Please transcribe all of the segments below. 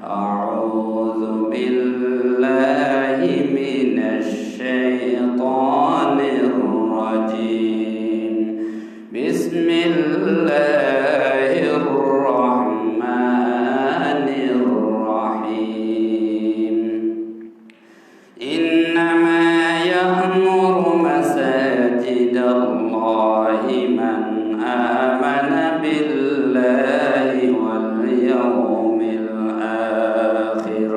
أعوذ بالله من الشيطان الرجيم بسم الله الرحمن الرحيم إنما يأمر مساجد الله من آمن بالله واليوم الآخر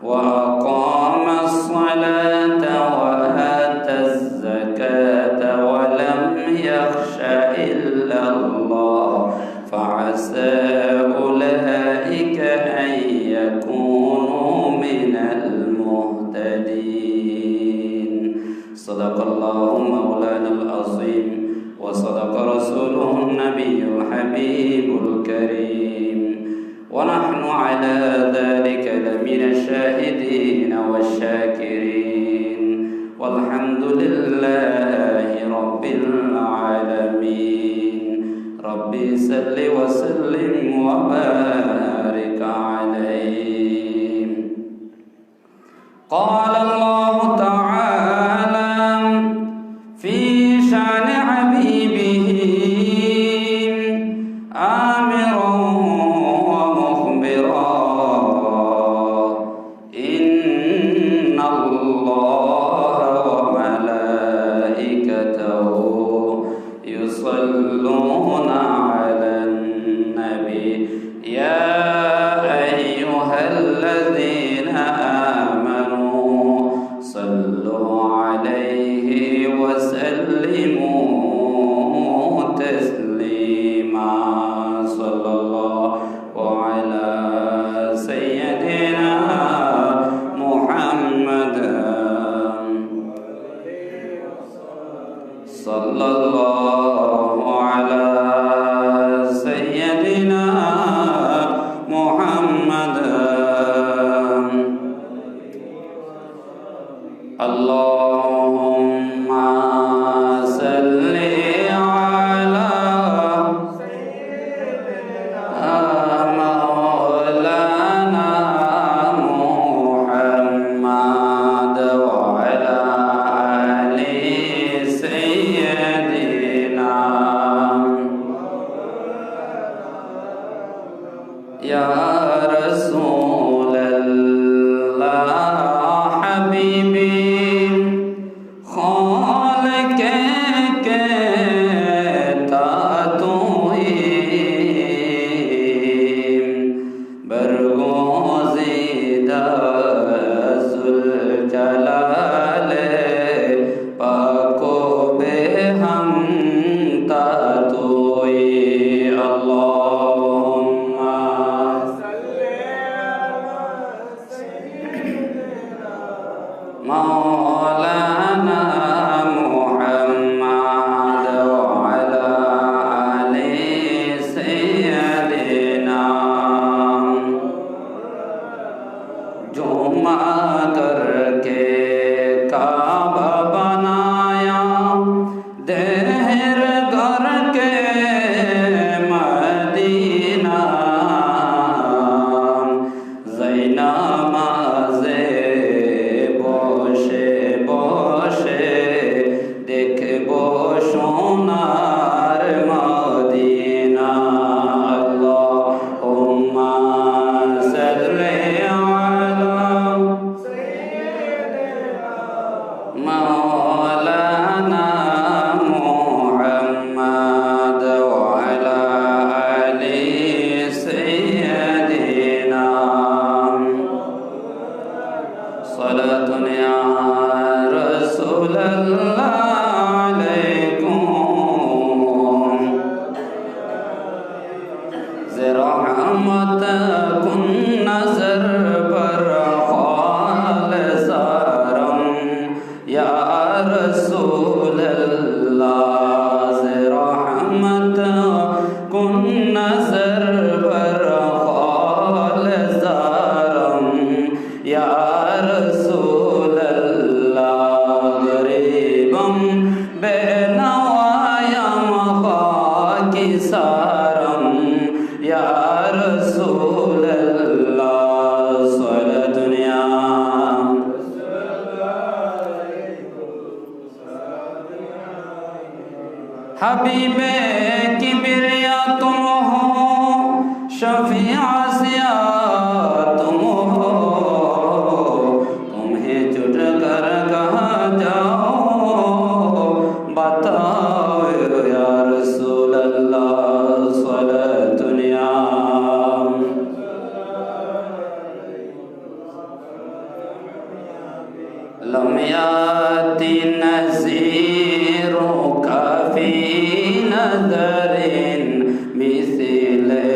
وأقام الصلاة وآتى الزكاة ولم يخش إلا الله فعسى أولئك أن يكونوا من المهتدين صدق الله مولانا العظيم وصدق رسوله النبي الحبيب الكريم ونحن على ذلك لمن الشاهدين والشاكرين والحمد لله رب العالمين ربي صل وسلم وبارك عليه قال الله تعالى في شأن حبيبه آمرا ومخبرا إن الله وملائكته يصلون على النبي يا أيها الذين آمنوا صلوا عليه وسلموا تسليما صلى الله على سيدنا محمد صلى الله على سيدنا محمد اللهم صل على مولانا محمد وعلى آل سيدنا يا رسول الله حبيبي مولانا محمد وعلى آل سيدنا जुमा करके काबा बनाया देहर करके मदीना ज़ैनामाज़े বসে বসে দেখবো সোনার মদিনা আল্লাহুম্মা সাল্লি আলা মাওলানা মুহাম্মদ ওয়া আলা আলি সাইয়্যিদিনা हबीबे किबरिया तुम हो, शफीआ सिया तुम हो, तुम्हें छुट कर कहाँ जाओ, बताओ या रसूल अल्लाह स्वलतुनिया। लम याति नज़ीरों का फी नज़रिन मिसले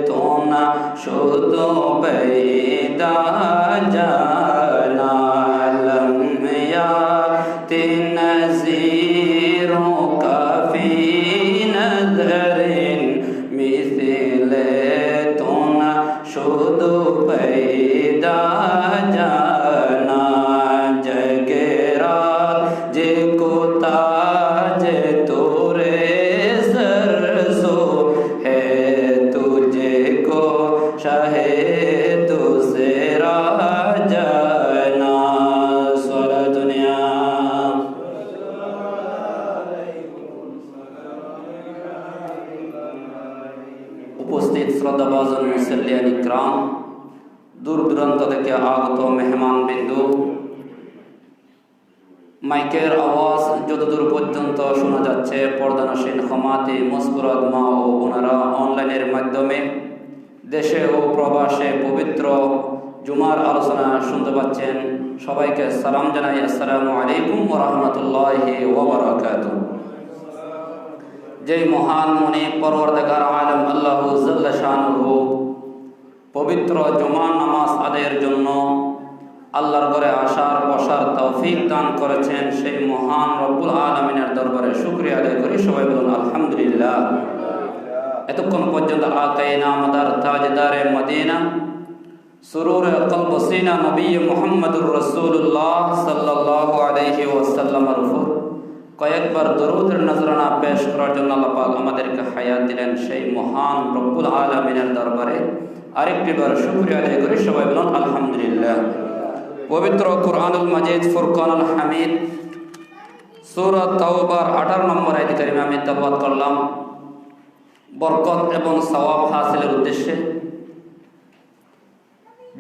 तो न शुदो बैदा जाना। लम याति नज़ीरों का फी नज़रिन मिसले तो न शुदो बैदा जाना। উপস্থিত শ্রদ্ধাভাজন মুসল্লিয়ান ইকরাম, দূর দূরান্ত থেকে আগত মেহমান বিন্দু, মাইকের আওয়াজ যতদূর পর্যন্ত শোনা যাচ্ছে, পর্দানসীন ক্ষমাতি মুস্কুরাত মা ও বোনেরা অনলাইনের মাধ্যমে দেশে ও প্রবাসে পবিত্র জুমার আলোচনা শুনতে পাচ্ছেন, সবাইকে সালাম জানাই। আসসালামু আলাইকুম ওয়া রাহমাতুল্লাহি ওয়া বারাকাতুহু। যেই মহান মুনি পরওয়ারদিগার আলম আল্লাহু জাল্লা শানুহু পবিত্র জুমার নামাজ আদায়ের জন্য আল্লাহর ঘরে আসার বসার তৌফিক দান করেছেন, সেই মহান রব্বুল আলামিনের দরবারে শুকরিয়া আদায় করি। সবাই বলুন আলহামদুলিল্লাহ। এতক্ষণ পর্যন্ত আকাইনা মাদার তাজদারে মদিনা সুরুরে কলব সিনা নবী মুহাম্মদুর রাসূলুল্লাহ সাল্লাল্লাহু আলাইহি ওয়াসাল্লামের উপর কয়েকবার দরুদের নজরানা পেশ করার জন্য আল্লাহ পাক আমাদেরকে হায়াত দিলেন, সেই মহান রব্বুল আলামিনের দরবারে আরেকটি বার শুকরিয়া আদায় করি। সবাই বলুন আলহামদুলিল্লাহ। পবিত্র কুরআনুল মাজিদ ফুরকানুল হামিদ সূরা তাওবার 18 নম্বর আয়াত কারিমা আমি তেলাওয়াত করলাম বরকত এবং সওয়াব হাসিলের উদ্দেশ্যে।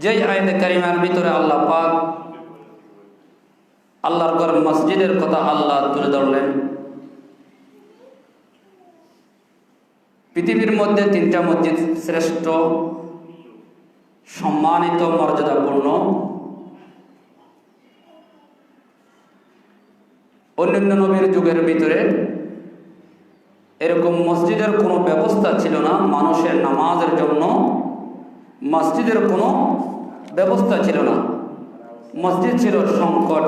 যেই আয়াত কারিমার ভিতরে আল্লাহ পাক আল্লাহর ঘর মসজিদের কথা আল্লাহ তুলে ধরলেন। পৃথিবীর মধ্যে 3টা মসজিদ শ্রেষ্ঠ, সম্মানিত, মর্যাদাপূর্ণ। অন্যান্য নবীর যুগের ভিতরে এরকম মসজিদের কোনো ব্যবস্থা ছিল না, মানুষের নামাজের জন্য মসজিদের কোনো ব্যবস্থা ছিল না। মসজিদ ছিল সংকট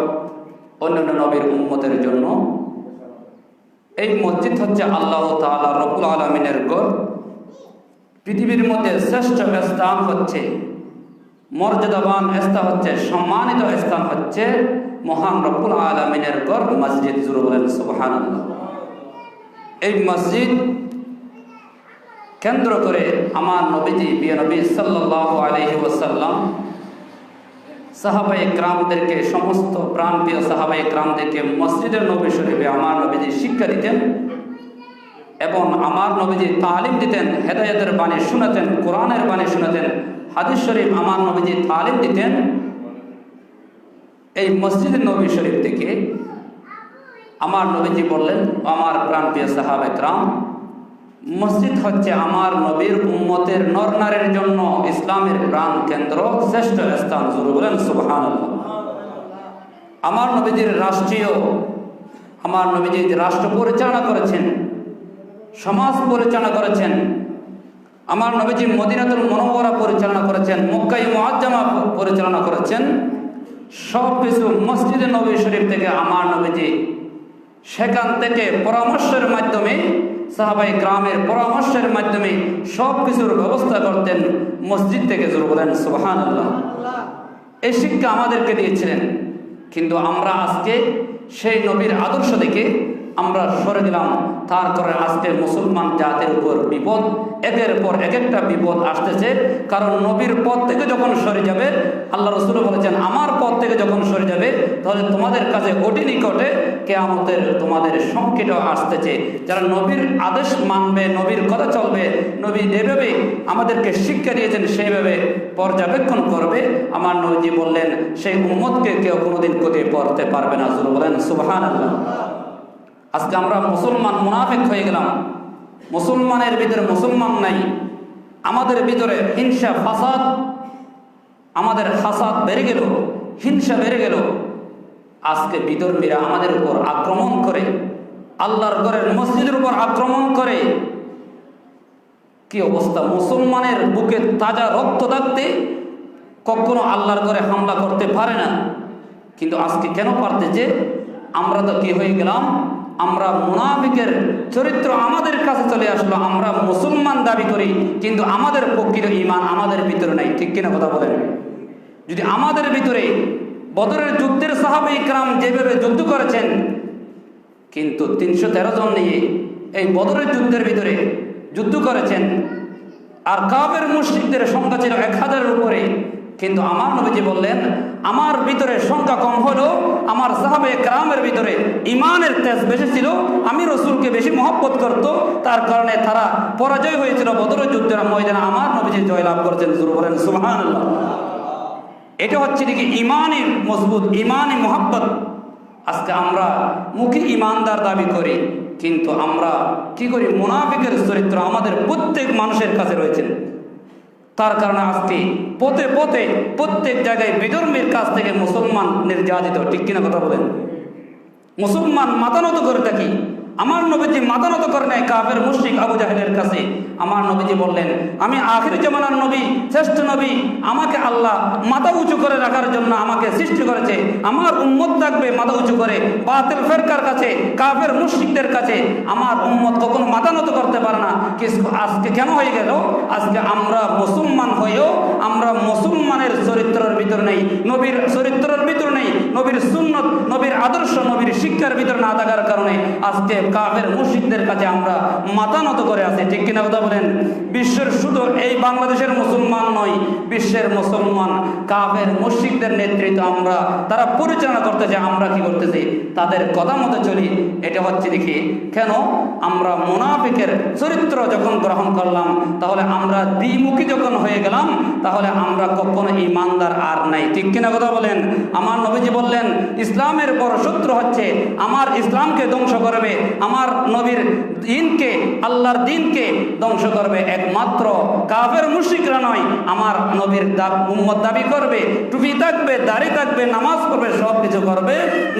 অন্যান্য নবীর উম্মতের জন্য। এই মসজিদ হচ্ছে আল্লাহ তাআলা রব্বুল আলামিনের ঘর। পৃথিবীর মধ্যে শ্রেষ্ঠ স্থান হচ্ছে, মর্যাদাবান স্থান হচ্ছে, সম্মানিত স্থান হচ্ছে মহান রব্বুল আলামিনের ঘর মসজিদ। জোরে বলেন সুবহানাল্লাহ। এই মসজিদ কেন্দ্র করে আমার নবীজি প্রিয় নবী সাল্লাল্লাহু আলাইহি ওয়াসাল্লাম সাহাবায়ে কেরামদেরকে, সমস্ত প্রাণপ্রিয় সাহাবায়ে কেরামদেরকে মসজিদের নবী শরীফে আমার নবীজি শিক্ষা দিতেন এবং আমার নবীজি তালিম দিতেন, হেদায়েতের বাণী শোনাতেন, কোরআনের বাণী শোনাতেন, হাদিস শরীফ আমার নবীজি তালিম দিতেন। এই মসজিদের নবী শরীফ থেকে আমার নবীজি বললেন, আমার প্রাণপ্রিয় সাহাবায়ে কেরাম, মসজিদ হচ্ছে আমার নবীর উম্মতের নরনারীর জন্য ইসলামের প্রাণ কেন্দ্র, শ্রেষ্ঠ স্থান। জোরে বলেন সুবহানাল্লাহ। আমার নবীজির আমার নবীজি রাষ্ট্র পরিচালনা করেছেন, সমাজ পরিচালনা করেছেন। আমার নবীজি মদিনাতুল মুনাওয়ারা পরিচালনা করেছেন, মক্কায়ে মুআজ্জামা পরিচালনা করেছেন। সব কিছু মসজিদে নবী শরীফ থেকে আমার নবীজি সেখান থেকে পরামর্শের মাধ্যমে, সাহাবায়ে কেরামের পরামর্শের মাধ্যমে সব কিছুর ব্যবস্থা করতেন মসজিদ থেকে। জোরে বলেন সুবহানাল্লাহ। এই শিক্ষা আমাদেরকে দিয়েছিলেন, কিন্তু আমরা আজকে সেই নবীর আদর্শ থেকে আমরা সরে দিলাম, তার কারণে আজকে মুসলমান জাতির উপর বিপদ, একের পর এক একটা বিপদ আসতেছে। কারণ নবীর পথ থেকে যখন সরে যাবে, আল্লাহ রসুল বলেছেন আমার পথ থেকে যখন সরে যাবে তাহলে তোমাদের কাছে অতি নিকটে কিয়ামতের তোমাদের সংকট আসতেছে। যারা নবীর আদেশ মানবে, নবীর কথা চলবে, নবী যেভাবে আমাদেরকে শিক্ষা দিয়েছেন সেইভাবে পর্যবেক্ষণ করবে, আমার নবীজি বললেন সেই উম্মতকে কেউ কোনোদিন ক্ষতি করতে পারবে না। বলেন সুবহানাল্লাহ। আজকে আমরা মুসলমান মুনাফিক হয়ে গেলাম, মুসলমানের ভিতরে মুসলমান নাই, আমাদের ভিতরে হিংসা ফাসাদ, আমাদের হাসাদ বেড়ে গেল, হিংসা বেড়ে গেল। আজকে বিধর্মীরা আমাদের উপর আক্রমণ করে, আল্লাহর ঘরের মসজিদের উপর আক্রমণ করে। কি অবস্থা! মুসলমানের বুকে তাজা রক্ত থাকতে কখনো আল্লাহর ঘরে হামলা করতে পারে না, কিন্তু আজকে কেন পারতেছে? আমরা তো কি হয়ে গেলাম? আমরা মুনাফিকের চরিত্র আমাদের কাছে চলে আসলো। আমরা মুসলমান দাবি করি, কিন্তু আমাদের প্রকৃত ঈমান আমাদের ভিতরে নাই। ঠিক কিনা কথা বলেন? যদি আমাদের ভিতরে বদরের যুদ্ধের সাহাবায়ে ইকরাম যেভাবে যুদ্ধ করেছেন, কিন্তু 313 জন নিয়ে এই বদরের যুদ্ধের ভিতরে যুদ্ধ করেছেন, আর কাফের মুশরিকদের সংখ্যা ছিল 1000-এর উপরে, কিন্তু আমার নবীজি বললেন আমার ভিতরে সংখ্যা কম হলো, আমার সাহাবায়ে কেরামের ভিতরে ইমানের তেজ বেশি ছিল, আমি রসুলকে বেশি মহব্বত করত, তার কারণে তারা পরাজয় হয়েছিল বদরের যুদ্ধের ময়দানে, আমার নবীজি জয়লাভ করেছেন। জোরে বলেন সুবহানাল্লাহ। এটা হচ্ছে নাকি ইমানি মজবুত, ইমানি মহব্বত। আজকে আমরা মুখে ইমানদার দাবি করি, কিন্তু আমরা কি করি? মুনাফিকের চরিত্র আমাদের প্রত্যেক মানুষের কাছে রয়েছে। তার কারণে আজকে পথে পথে প্রত্যেক জায়গায় বিধর্মীর কাছ থেকে মুসলমান নির্যাতিত। ঠিক কিনা কথা বলেন? মুসলমান মাথা নত করে থাকি। আমার নবীজি মাথা নত করে নেয় কাফের মুশরিক আবু জাহেলের কাছে। আমার নবীজি বললেন আমি আখির জামানার নবী, শ্রেষ্ঠ নবী, আমাকে আল্লাহ মাথা উঁচু করে রাখার জন্য আমাকে সৃষ্টি করেছে। আমার উম্মত থাকবে মাথা উঁচু করে, বাতিল ফেরকার কাছে, কাফের মুশরিকদের কাছে আমার উম্মত কখনো মাথা নত করতে পারে না। আজকে কেন হয়ে গেল? আজকে আমরা মুসলমান হয়েও আমরা মুসলমানের চরিত্রের ভিতর নেই, নবীর চরিত্রের ভিতর নেই, নবীর সুন্নত, নবীর আদর্শ, নবীর শিক্ষার ভিতর না থাকার কারণে আজকে কাফের মুশরিকদের কাছে আমরা মাথা নত করে আছি। ঠিক কিনা কথা বলেন? বিশ্বের শুধু এই বাংলাদেশের মুসলমান নয়, বিশ্বের মুসলমান কাফের মুশরিকদের নেতৃত্ব আমরা, তারা পরিচালনা করতেছে, আমরা কি করতেছি? তাদের কথা মতো চলি। এটা হচ্ছে দেখি কেন? আমরা মুনাফিকের চরিত্র যখন গ্রহণ করলাম, তাহলে আমরা দ্বিমুখী যখন হয়ে গেলাম, তাহলে আমরা কখনো ইমানদার আর নাই। ঠিক কিনা কথা বলেন? আমার নবীজি বললেন ইসলামের বড় শত্রু হচ্ছে আমার ইসলামকে ধ্বংস করবে, আমার নবীর দিনকে, আল্লাহর দিনকে ধ্বংস করবে একমাত্র কাফের মুশরিকরা নয়, আমার নবীর উম্মত দাবি করবে, টুপি থাকবে, দাড়ি থাকবে, নামাজ পড়বে, সব কিছু করবে,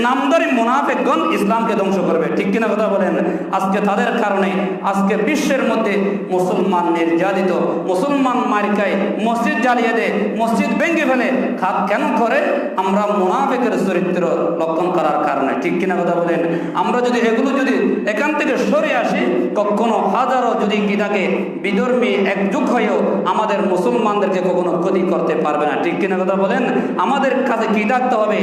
নামদারি মুনাফিকগণ ইসলামকে ধ্বংস করবে। ঠিক কিনা কথা বলেন? আজকে তাদের কারণে আজকে বিশ্বের মধ্যে মুসলমান নির্যাতিত, মুসলমান মারিকায়, মসজিদ জ্বালিয়ে দেয়, মসজিদ ভেঙে ফেলে। কেন করে? আমরা মুনাফিকের চরিত্র লক্ষণ করার কারণে। ঠিক কিনা কথা বলেন? আমরা যদি এগুলো যদি এখান থেকে সরে আসি, কখনো হাজারো যদি কি থাকে বিধর্মী একযুগ হয়েও আমাদের মুসলমানদেরকে কখনো ক্ষতি করতে পারবে না। ঠিক কিনা কথা বলেন? আমাদের কাছে কি থাকতে হবে?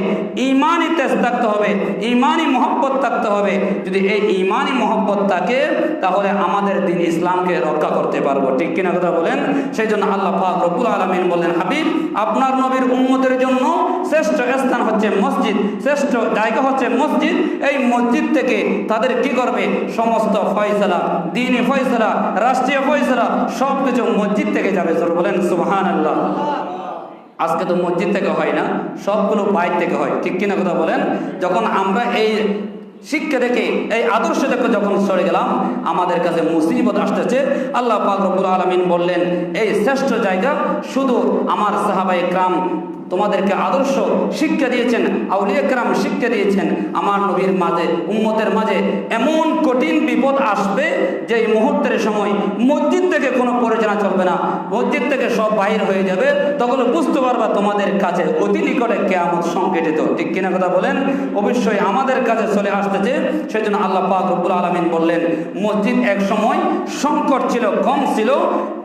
ইমানি তেজ থাকতে হবে, ইমানি মহব্বত থাকতে হবে। যদি এই ইমানি মহব্বত থাকে, তাহলে আমাদের দিন ইসলামকে রক্ষা করতে পারবো। ঠিক কিনা কথা বলেন? সেই জন্য আল্লাহ পাক রব্বুল আলামিন বললেন, হাবিব আপনার নবীর উম্মতের জন্য শ্রেষ্ঠ স্থান হচ্ছে মসজিদ, শ্রেষ্ঠ জায়গা হচ্ছে মসজিদ। এই মসজিদ থেকে তাদের কি করবে? সমস্ত ফয়সালা, দ্বীনি ফয়সালা, রাষ্ট্রীয় ফয়সালা সব কিছু মসজিদ থেকে যাবে। বলেন সুবহানাল্লাহ। আজকে তো মসজিদ থেকে হয় না, সবগুলো বাইরে থেকে হয়। ঠিক কিনা কথা বলেন? যখন আমরা এই শিক্ষা দেখে, এই আদর্শ দেখে যখন সরে গেলাম, আমাদের কাছে মুসিবত আসতেছে। আল্লাহ পাক রব্বুল আলামিন বললেন এই শ্রেষ্ঠ জায়গা শুধু আমার সাহাবায়ে কেরাম তোমাদেরকে আদর্শ শিক্ষা দিয়েছেন, আউলিয়া কেরাম শিক্ষা দিয়েছেন। আমার নবীর মাঝে, উম্মতের মাঝে এমন কঠিন বিপদ আসবে যে এই মুহূর্তের সময় মসজিদ থেকে কোনো পরিচালনা চলবে না, মসজিদ থেকে সব বাহির হয়ে যাবে। তখন বুঝতে পারবা তোমাদের কাছে অতি নিকটে কিয়ামত সংঘটিত। ঠিক কিনা কথা বলেন? অবশ্যই আমাদের কাছে চলে আসতেছে। সেই জন্য আল্লাহ পাক রব্বুল আলামিন বললেন মসজিদ এক সময় সংকট ছিল, কম ছিল।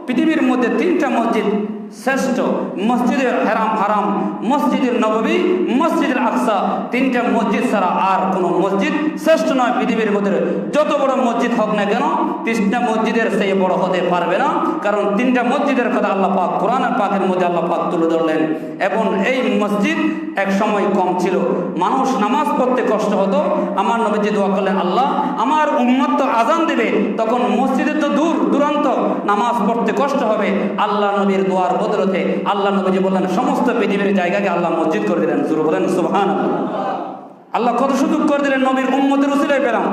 পৃথিবীর মধ্যে 3টা মসজিদ শ্রেষ্ঠ মসজিদে হারাম, মসজিদের নববী, মসজিদের আকসা, তিনটা মসজিদ ছাড়া আর কোনো মসজিদ শ্রেষ্ঠ নয় পৃথিবীর মধ্যে। যত বড় মসজিদ হোক না কেন, তিনটা মসজিদের সেই বড় হতে পারবে না, কারণ তিনটা মসজিদের কথা আল্লাহ পাক কোরআনের পাকের মধ্যে আল্লাহ পাক তুলে ধরলেন। এবং এই মসজিদ এক সময় কম ছিল, মানুষ নামাজ পড়তে কষ্ট হতো। আমার নবীজি দোয়া করলেন, আল্লাহ আমার উম্মত তো আজান দেবে, তখন মসজিদে তো দূর দূরান্ত, নামাজ পড়তে কষ্ট হবে। আল্লাহ নবীর দোয়ার বদলতে আল্লাহ নবীজি বললেন সমস্ত পৃথিবীর জায়গাকে আল্লাহ মসজিদ করে দিলেন। জোরে বলেন সুবহানাল্লাহ। আল্লাহ কত সুযোগ করে দিলেন, নবীর উম্মতের উসিলায় পেলাম,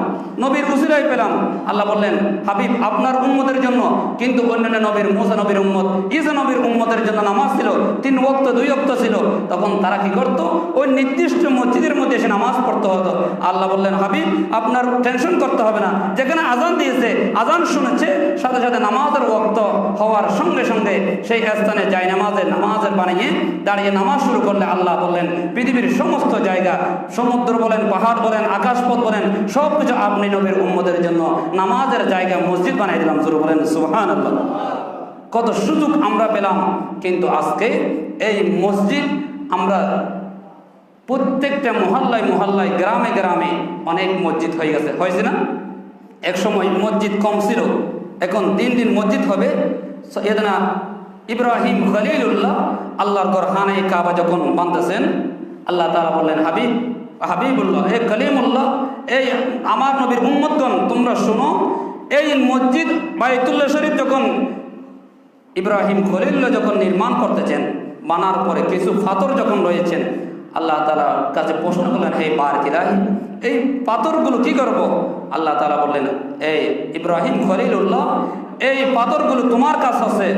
নবীর উসিলায় পেলাম। আল্লাহ বললেন, হাবিব আপনার উম্মতের জন্য, কিন্তু অন্যান্য নবীর, মুসা নবীর উম্মত, ঈসা নবীর উম্মতের জন্য নামাজ ছিল 3 ওয়াক্ত 2 ওয়াক্ত ছিল। তখন তারা কি করতো, ওই নির্দিষ্ট মসজিদের মধ্যে এসে নামাজ পড়তে হতো। আল্লাহ বললেন, হাবিব আপনার টেনশন করতে হবে না, যেখানে আজান দিয়েছে, আজান শুনেছে, সাথে সাথে নামাজের ওয়াক্ত হওয়ার সঙ্গে সঙ্গে সেই স্থানে যাই নামাজের বানিয়ে দাঁড়িয়ে নামাজ শুরু করলে আল্লাহ বললেন পৃথিবীর সমস্ত জায়গা, সমুদ্র বলেন, পাহাড় বলেন, আকাশপথ বলেন, সব কিছু আপনি নবীর উম্মতের জন্য নামাজের জায়গা মসজিদ বানাই দিলাম। জোরে বলেন সুবহানাল্লাহ। কত সুযোগ আমরা পেলাম, কিন্তু আজকে এই মসজিদ আমরা প্রত্যেকটা মহল্লায় মহল্লায়, গ্রামে গ্রামে অনেক মসজিদ হয়ে গেছে, হয়েছে না? এক সময় মসজিদ কম ছিল, এখন দিন দিন মসজিদ হবে। সৈয়দনা ইব্রাহিম খলিলুল্লাহ আল্লাহর ঘর খানে কাবা যখন বাঁধতেছেন, আল্লাহ তাআলা বললেন, হাবিবুল্লাহ, এ কলিমুল্লাহ, এই আমার নবীর উম্মতগণ তোমরা শোনো, এই মসজিদ বাইতুল্লাহ শরীফ যখন ইব্রাহিম খলিলুল্লাহ যখন নির্মাণ করতেছেন, বানার পরে কিছু পাথর যখন রয়েছেন, আল্লাহ তাআলার কাছে প্রশ্ন করলেন, হে বারিক ইলাহি, এই পাথরগুলো কি করব? আল্লাহ তাআলা বললেন, এই ইব্রাহিম খলিলুল্লাহ, এই পাথরগুলো তোমার কাছে আছে।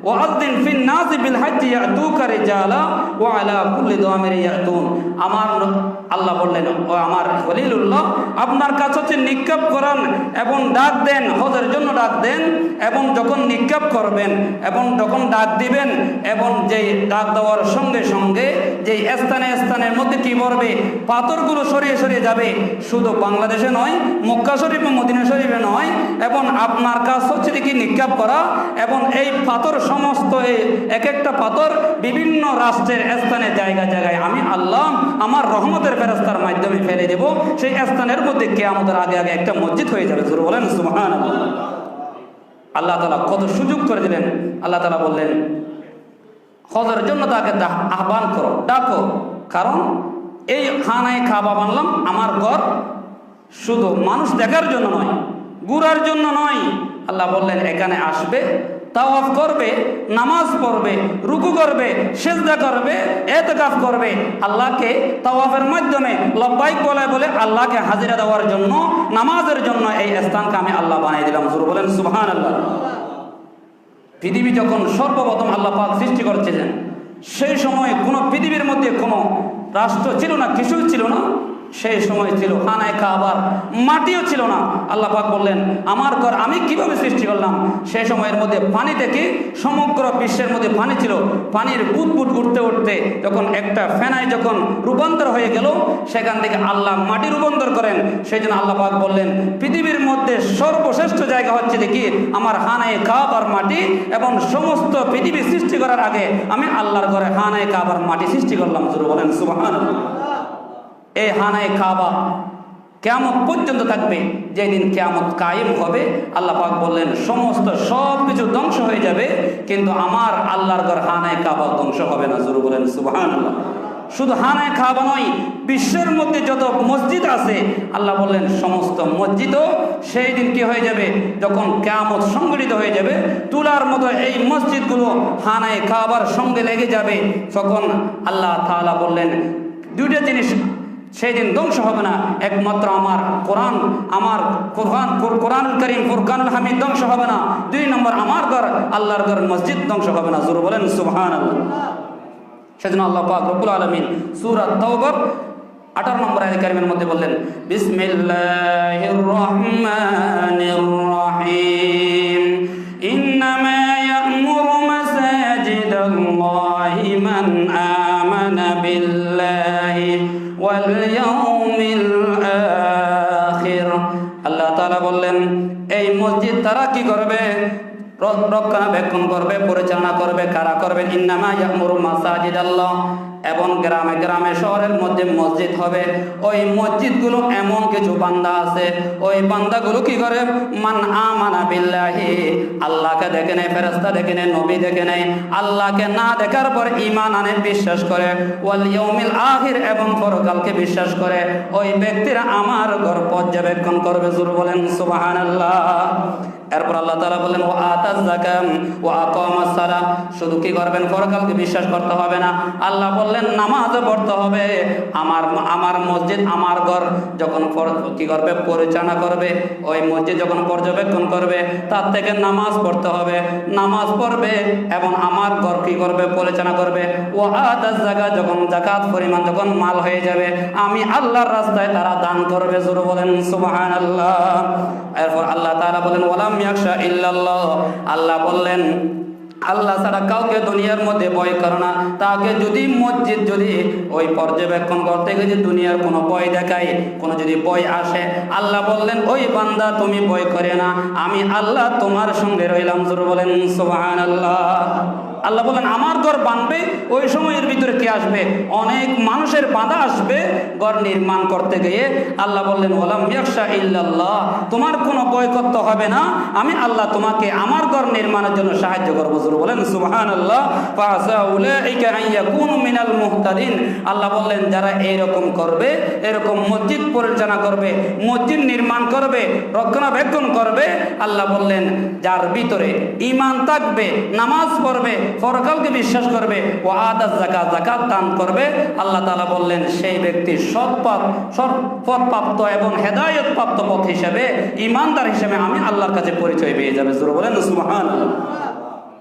ওয়াযিন ফিন নাসি বিল হাজ্জি ইয়াতুকা রিজালা ওয়া আলা কুল্লি দামির ইয়াতুন। আমার আল্লাহ বললেন, ও আমার খলিলুল্লাহ, আপনার কাছে হচ্ছে নিক্ষেপ করান এবং ডাক দেন, হজের জন্য ডাক দেন, এবং যখন নিক্ষেপ করবেন এবং যখন ডাক দিবেন, এবং যেই ডাক দেওয়ার সঙ্গে সঙ্গে যেই স্থানের মধ্যে কি পড়বে, পাথরগুলো সরিয়ে সরিয়ে যাবে। শুধু বাংলাদেশে নয়, মক্কা শরীফ ও মদিনা শরীফে নয়, এবং আপনার কাজ হচ্ছে কি নিক্ষেপ করা, এবং এই পাথর সমস্ত এক একটা পাথর বিভিন্ন রাষ্ট্রের স্থানে জায়গায় জায়গায় আমি আল্লাহ আমার রহমতের ফেরেশতার মাধ্যমে ফেলে দেব। সেই স্থানের মধ্যে কিয়ামতের আগে আগে একটা মসজিদ হয়ে যাবে। জোরে বলেন সুবহানাল্লাহ। আল্লাহ তাআলা কত সুযোগ করে দিলেন। আল্লাহ তাআলা বললেন, হজের জন্য তাকে আহ্বান করো, ডাকো, কারণ এই খানায় কাবা বানলাম, আমার ঘর শুধু মানুষ দেখার জন্য নয়, ঘুরার জন্য নয়। আল্লাহ বললেন, এখানে আসবে, তাওয়াফ করবে, নামাজ পড়বে, রুকু করবে, সিজদা করবে, ইতিকাফ করবে, আল্লাহকে তাওয়াফের মাধ্যমে লব্বাইক বলে বলে আল্লাহকে হাজিরা দেওয়ার জন্য, নামাজের জন্য এই স্থানকে আমি আল্লাহ বানিয়ে দিলাম। জোরে বলেন সুবহানাল্লাহ। পৃথিবী যখন সর্বপ্রথম আল্লাহ পাক সৃষ্টি করেছিলেন, সেই সময় কোনো পৃথিবীর মধ্যে কোনো রাষ্ট্র ছিল না, কিছুই ছিল না। সেই সময় ছিল খানায় কাবার, মাটিও ছিল না। আল্লাহ পাক বললেন, আমার ঘর আমি কিভাবে সৃষ্টি করলাম? সেই সময়ের মধ্যে পানি থেকে সমগ্র বিশ্বের মধ্যে পানি ছিল, পানির বুদবুদ উঠতে উঠতে যখন একটা ফেনায় যখন রূপান্তর হয়ে গেল, সেখান থেকে আল্লাহ মাটি রূপান্তর করেন। সেই জন্য আল্লাহ পাক বললেন, পৃথিবীর মধ্যে সর্বশ্রেষ্ঠ জায়গা হচ্ছে দেখি আমার খানায় কাবার মাটি, এবং সমস্ত পৃথিবী সৃষ্টি করার আগে আমি আল্লাহর ঘরে খানায় কাবার মাটি সৃষ্টি করলাম। জোরে বলেন সুবহানাল্লাহ। এই হানায় কাবা কিয়ামত পর্যন্ত থাকবে। যেদিন কিয়ামত কায়েম হবে, আল্লাহ পাক বললেন সমস্ত সব কিছু ধ্বংস হয়ে যাবে, কিন্তু আমার আল্লাহর ঘর হানায় কাবা ধ্বংস হবে না। জোরে বলেন সুবহানাল্লাহ। শুধু হানায় কাবা নয়, বিশ্বের মধ্যে যত মসজিদ আছে, আল্লাহ বললেন সমস্ত মসজিদও সেই দিন কি হয়ে যাবে, যখন কিয়ামত সংগঠিত হয়ে যাবে, তুলার মতো এই মসজিদগুলো হানায় কাবার সঙ্গে লেগে যাবে। তখন আল্লাহ তাআলা বললেন, দুইটা জিনিস সেই দিন ধ্বংস হবে না, একমাত্র আমার কোরআন, কোরআনুল কারীম ফুরকানুল হামিদ ধ্বংস হবে না। 2 নম্বর আমার ঘর, আল্লাহর ঘর মসজিদ ধ্বংস হবে না। জোরে বলেন সুবহানাল্লাহ। সেজন্য আল্লাহ পাক রব্বুল আলামিন সূরা তাওবার 18 নম্বর আয়াত কারিমের মধ্যে বললেন, বিসমিল্লাহির রহমানির রহিম, ইন্নামা ইয়া'মুরু মাসাজিদাল্লাহি মান আমানা বিল্লাহি ওয়াল ইয়াউমিল আখির। আল্লাহ তাআলা বললেন, এই মসজিদ তারা কি করবে? রক্ষণাবেক্ষণ করবে, পরিচালনা করবে। কারা করবেন? ইন্নামা ইয়ামুরু মাসাজিদাল্লাহ। এবং গ্রামে গ্রামে শহরের মধ্যে মসজিদ হবে। ওই মসজিদগুলো এমন কিছু বান্দা আছে, ওই বান্দাগুলো কি করে? মান আমানা বিল্লাহি, আল্লাহকে দেখে নেয়, ফেরেশতা দেখে নেয়, নবী দেখে নেয়, আল্লাহকে না দেখার পর ঈমান আনে, বিশ্বাস করে, ওয়াল ইয়াউমিল আখির, এবং পরকালকে বিশ্বাস করে, ওই ব্যক্তিরা আমার ঘর পর্যবেক্ষণ করবে। জোরে বলেন সুবহানাল্লাহ। এরপর আল্লাহ তাআলা বলেন ওয়া আতাজ যাকাত ওয়া আকামাস সালাহ। শুধু কি করবেন? পরকালকে বিশ্বাস করতে হবে না, আল্লাহ বললেন নামাজও পড়তে হবে। আমার মসজিদ, আমার ঘর যখন কি করবে? পরিচালনা করবে, ওই মসজিদ যখন পর্যবেক্ষণ করবে, তার থেকে নামাজ পড়তে হবে, নামাজ পড়বে এবং আমার ঘর কি করবে? পরিচালনা করবে। ওয়া আতাজ যাকাত, যখন যাকাত পরিমাণ যখন মাল হয়ে যাবে, আমি আল্লাহর রাস্তায় তারা দান করবে। জোরে বলেন সুবহানাল্লাহ। এরপর আল্লাহ তাআলা বলেন ওয়ালাম ইয়াখশা ইল্লাল্লাহ, আল্লাহ বললেন আল্লাহ ছাড়া কাউকে দুনিয়ার মধ্যে ভয় করে না। তাকে যদি মসজিদ যদি ওই পর্যবেক্ষণ করতে গিয়ে দুনিয়ার কোনো ভয় দেখায়, কোনো যদি ভয় আসে, আল্লাহ বললেন ওই বান্দা তুমি ভয় করে না, আমি আল্লাহ তোমার সঙ্গে রইলাম। জোরে বলেন সুবহানাল্লাহ। আল্লাহ বলেন আমার ঘর বানবে, ওই সময়ের ভিতরে কি আসবে? অনেক মানুষের বাধা আসবে ঘর নির্মাণ করতে গিয়ে। আল্লাহ বললেন ওয়ালাম ইয়াখশা ইল্লাল্লাহ, তোমার কোনো ভয় করতে হবে না, আমি আল্লাহ তোমাকে আমার ঘর নির্মাণের জন্য সাহায্য করবো। জোরে বলেন সুবহানাল্লাহ। ফাআসা উলাইকা আন ইয়াকুনু মিনাল মুহতাদিন, আল্লাহ বললেন যারা এইরকম করবে, এরকম মসজিদ পরিচালনা করবে, মসজিদ নির্মাণ করবে, রক্ষণাবেক্ষণ করবে, আল্লাহ বললেন যার ভিতরে ঈমান থাকবে, নামাজ পড়বে, পরকালকে বিশ্বাস করবে, ও আতাজ যাকাত, যাকাত দান করবে, আল্লাহ তাআলা বললেন সেই ব্যক্তি সৎপথপ্রাপ্ত এবং হেদায়েত প্রাপ্ত পথ হিসেবে, ঈমানদার হিসেবে আমি আল্লাহর কাছে পরিচয় পেয়ে যাবে। জোরে বলেন সুবহানাল্লাহ।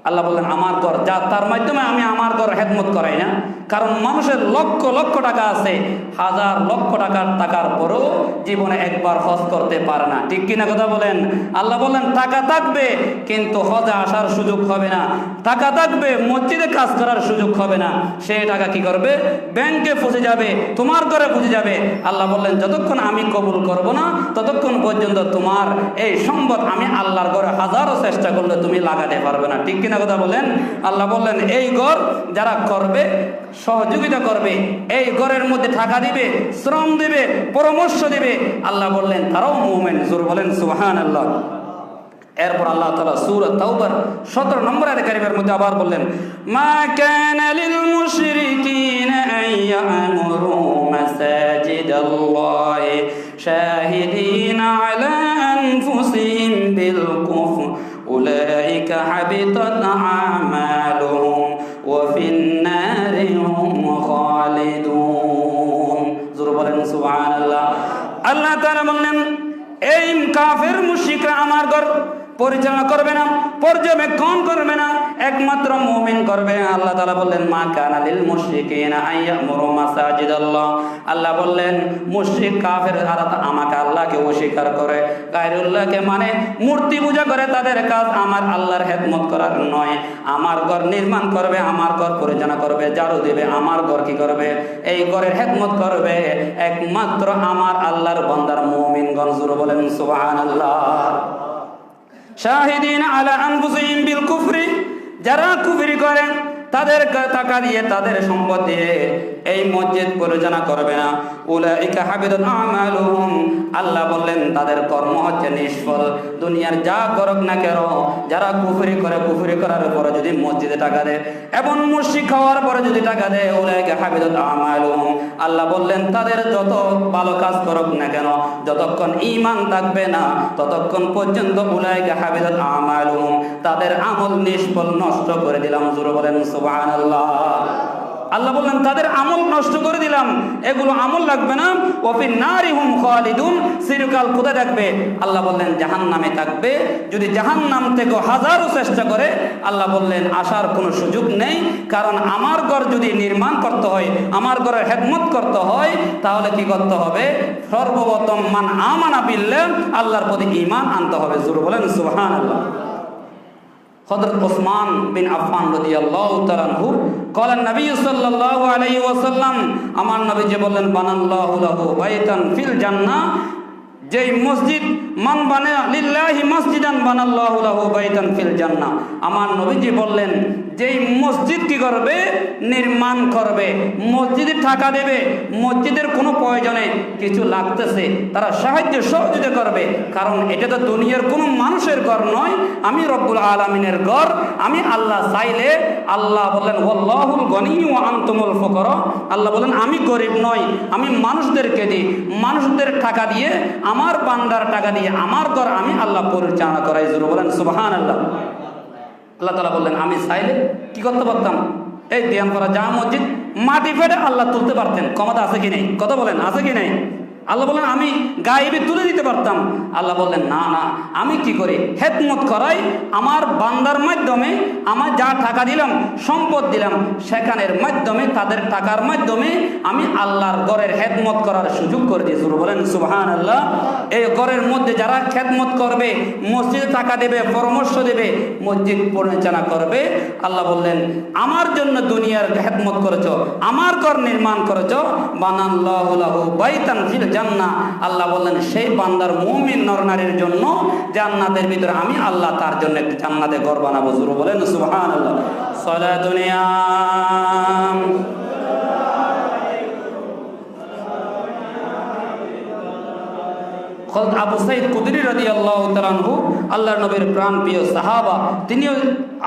আল্লাহ বললেন আমার ঘর, যা তার মাধ্যমে আমি আমার ঘর খেদমত করাই না। কারণ মানুষের লক্ষ লক্ষ টাকা আছে, হাজার লক্ষ টাকার পরেও জীবনে একবার হজ করতে পারে না। ঠিক কিনা কথা বলেন? আল্লাহ বললেন টাকা থাকবে কিন্তু হজে আসার সুযোগ হবে না, টাকা থাকবে মসজিদে কাজ করার সুযোগ হবে না। সেই টাকা কি করবে? ব্যাংকে পৌঁছে যাবে, তোমার ঘরে পৌঁছে যাবে। আল্লাহ বললেন যতক্ষণ আমি কবুল করব না, ততক্ষণ পর্যন্ত তোমার এই সম্পদ আমি আল্লাহর ঘরে হাজারো চেষ্টা করলে তুমি লাগাতে পারবে না। ঠিক কিনা কথা বলেন? আল্লাহ বললেন এই ঘর যারা করবে, সহযোগিতা করবে, এই ঘরের মধ্যে টাকা দিবে, শ্রম দিবে, পরামর্শ দিবে, আল্লাহ বললেন তারাও মুমিন। জোরে বলেন সুবহানাল্লাহ। এরপর আল্লাহ তাআলা সূরা তাওবার 17 নম্বর আয়াত কারিমের মধ্যে আবার বললেন মা কানা লিল মুশরিকিনা আন ইয়ামুরু মাসাজিদাল্লাহি শাহিদিনা আলা আনফুসিহিম বিল কুফর উলাইকা হাবিতাত আমালুহুম ওয়া ফিন নারি হুম খালিদুন। জোরে বলেন সুবহানাল্লাহ। আল্লাহ তাআলা বললেন এই কাফের মুশরিকরা আমার ঘর পরিচালনা করবে না, পর্যবেক্ষণ করবে না, একমাত্র মুমিন করবে। আল্লাহ তাআলা বললেন মা কানা লিল মুশরিকিনা আন ইয়ামুরু মাসাজিদাল্লাহ। আল্লাহ বললেন মুশরিক কাফের যারা আমাকে আল্লাহকে অস্বীকার করে, গায়রুল্লাহকে মানে মূর্তি পূজা করে, তাদের কাজ আমার আল্লাহর খেদমত করার নয়। আমার ঘর নির্মাণ করবে, আমার ঘর পরিচালনা করবে, ঝাড়ু দেবে, আমার ঘর কি করবে? এই ঘরের খেদমত করবে একমাত্র আমার আল্লাহর বান্দার মুমিনগণ। জোরে বলেন সুবহানাল্লাহ। শাহিদিন আলা আনফুসিহিম বিল কুফরি, যারা কুফরি করে তাদের টাকা দিয়ে, তাদের সম্পদ দিয়ে এই মসজিদ পরিচালনা করবে না। উলাইকা হাবিতাত আমালুহুম, আল্লাহ বললেন তাদের কর্ম হচ্ছে নিষ্ফল। দুনিয়ার যা করুক না কেন, যারা কুফরি করে, কুফরি করার পরে যদি মসজিদে টাকা দেয় এবং মুশরিক হওয়ার পরে যদি টাকা দেয়, উলাইকা হাবিতাত আমালুহুম, আল্লাহ বললেন তাদের যত ভালো কাজ করুক না কেন, যতক্ষণ ঈমান থাকবে না ততক্ষণ পর্যন্ত উলাইকা হাবিতাত আমালুহুম, তাদের আমল নিষ্ফল, নষ্ট করে দিলাম। জোরে বলেন সুবহানাল্লাহ। আল্লাহ বললেন তাদের আমল নষ্ট করে দিলাম, এগুলো আমল লাগবে না। ওয়াফিন নারি হুম খালিদুন, চিরকাল কোথায় থাকবে? আল্লাহ বললেন জাহান্নামে থাকবে। যদি জাহান্নাম থেকে হাজারো চেষ্টা করে, আল্লাহ বললেন আসার কোনো সুযোগ নেই। কারণ আমার ঘর যদি নির্মাণ করতে হয়, আমার ঘরের খেদমত করতে হয়, তাহলে কি করতে হবে? সর্বপ্রথম মান আমানা বিল্লাহ, আল্লাহর প্রতি ঈমান আনতে হবে। জোরে বলেন সুবহানাল্লাহ। হযরত ওসমান বিন আফফান রাদিয়াল্লাহু তাআলা আনহু কলেন নবী সাল্লাল্লাহু আলাইহি ওয়াসাল্লাম, আমার নবী যে বললেন বানাল্লাহু লাহু বাইতান ফিল জান্নাহ, যেই মসজিদ মান বানা লিল্লাহি মসজিদান বানাল্লাহু লাহু বাইতান ফিল জান্নাহ। আমার নবীজি বললেন, যেই মসজিদ কি করবে, নির্মাণ করবে, মসজিদে টাকা দেবে, মসজিদের কোনো প্রয়োজনে কিছু লাগতেছে তারা সাহায্য সহযোগিতা করবে, কারণ এটা তো দুনিয়ার কোনো মানুষের ঘর নয়, আমি রব্বুল আলামিনের ঘর। আমি আল্লাহ চাইলে, আল্লাহ বলেন ওয়াল্লাহুল গনি ওয়া আনতুমুল ফুকারা, আল্লাহ বলেন আমি গরিব নই, আমি মানুষদেরকে দিই, মানুষদের টাকা দিয়ে, আমার বান্দার টাকা দিয়ে আমার ঘর আমি আল্লাহ পরিচালনা করাই। জোরে বলেন সুবহানাল্লাহ। আল্লাহ তাআলা বললেন আমি চাইলে কি করতে পারতাম, এই ধ্যান করা জামা মসজিদ মাটি ফেটে আল্লাহ তুলতে পারতেন, ক্ষমতা আছে কি নেই? কথা বলেন, আছে কি নেই? আল্লাহ বললেন আমি গায়েবে তুলে দিতে পারতাম। আল্লাহ বললেন না না, আমি কি করি, খেদমত করাই, আমার বান্দার মাধ্যমে, আমার যা টাকা দিলাম, সম্পদ দিলাম, সেখানের মাধ্যমে, তাদের টাকার মাধ্যমে আমি আল্লাহর ঘরের খেদমত করার সুযোগ করে দিয়েছি। বলেন সুবহানাল্লাহ। এই ঘরের মধ্যে যারা খেদমত করবে, মসজিদে টাকা দেবে, পরামর্শ দেবে, মসজিদ পরিচালনা করবে, আল্লাহ বললেন আমার জন্য দুনিয়ার খেদমত করেছ, আমার ঘর নির্মাণ করেছ, বানাল্লাহু লাহু বাইতান ফিল জান্নাহ। আল্লাহ বললেন সেই বান্দার মুমিন নরনারীর জন্য জান্নাতের ভিতরে আমি আল্লাহ তার জন্য একটি জান্নাতে ঘর বানাবো। জোরে বলেন সুবহানাল্লাহ। সালাতুনিয়া আবু সাইদ কুদরি রাদিয়াল্লাহু তাআলা আনহু, আল্লাহর নবীর প্রাণ প্রিয় সাহাবা, তিনিও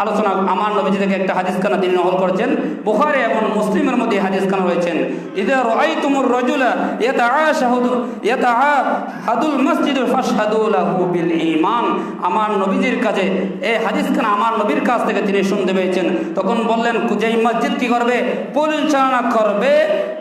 আলোচনা, আমার নবীজি থেকে একটা হাদিস খানা তিনি নকল করেছেন, বুখারী এবং মুসলিমের মধ্যে হাদিস খানা রয়েছেন। ইযা রাআইতুমুর রাজুলা ইয়াতাআহাদুল মসজিদ ফাশহাদু লাহু বিল ঈমান। আমার নবীজির কাছে এই হাদিস খানা আমার নবীর কাছ থেকে তিনি শুনতে পেয়েছেন। তখন বললেন যেই মসজিদ কি করবে, পরিচালনা করবে,